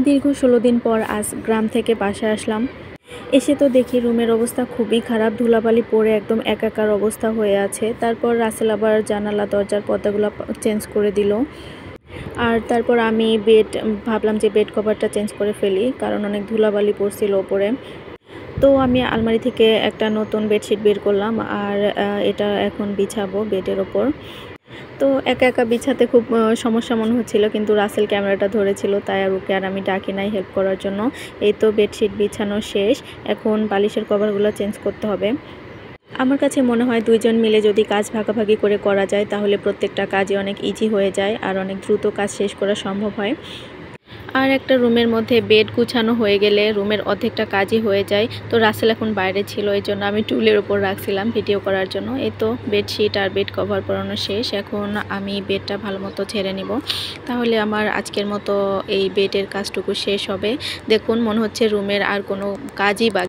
দীর্ঘ 16 দিন পর আজ গ্রাম থেকে বাসায় আসলাম। এসে তো দেখি রুমের অবস্থা খুবই খারাপ, ধুলাবালি পড়ে একদম একাকার অবস্থা হয়ে আছে। তারপর রাসেল আবার জানালা দরজার পর্দাগুলো চেঞ্জ করে দিল। আর তারপর আমি ভাবলাম যে বেড কভারটা চেঞ্জ করে ফেলি, কারণ অনেক ধুলাবালি পড়ছিল ওপরে। তো আমি আলমারি থেকে একটা নতুন বেডশিট বের করলাম, আর এটা এখন বিছাবো বেডের ওপর। তো একা একা বিছাতে খুব সমস্যা মনে হচ্ছিল, কিন্তু রাসেল ক্যামেরাটা ধরেছিল, তাই আর ওকে আর আমি ডাকি নাই হেল্প করার জন্য। এই তো বেডশিট বিছানো শেষ, এখন বালিশের কভারগুলো চেঞ্জ করতে হবে। আমার কাছে মনে হয় দুইজন মিলে যদি কাজ ভাগাভাগি করে করা যায়, তাহলে প্রত্যেকটা কাজই অনেক ইজি হয়ে যায় আর অনেক দ্রুত কাজ শেষ করা সম্ভব হয়। আর একটা রুমের মধ্যে বেড গুছানো হয়ে গেলে রুমের অর্ধেকটা কাজই হয়ে যায়। তো রাসেল এখন বাইরে ছিল, এই জন্য আমি টুলের ওপর রাখছিলাম ভিডিও করার জন্য। এই তো বেডশিট আর বেড কভার পরানো শেষ, এখন আমি বেডটা ভালো মতো ঝেড়ে নিব, তাহলে আমার আজকের মতো এই বেডের কাজটুকু শেষ হবে। দেখুন, মনে হচ্ছে রুমের আর কোনো কাজই বাকি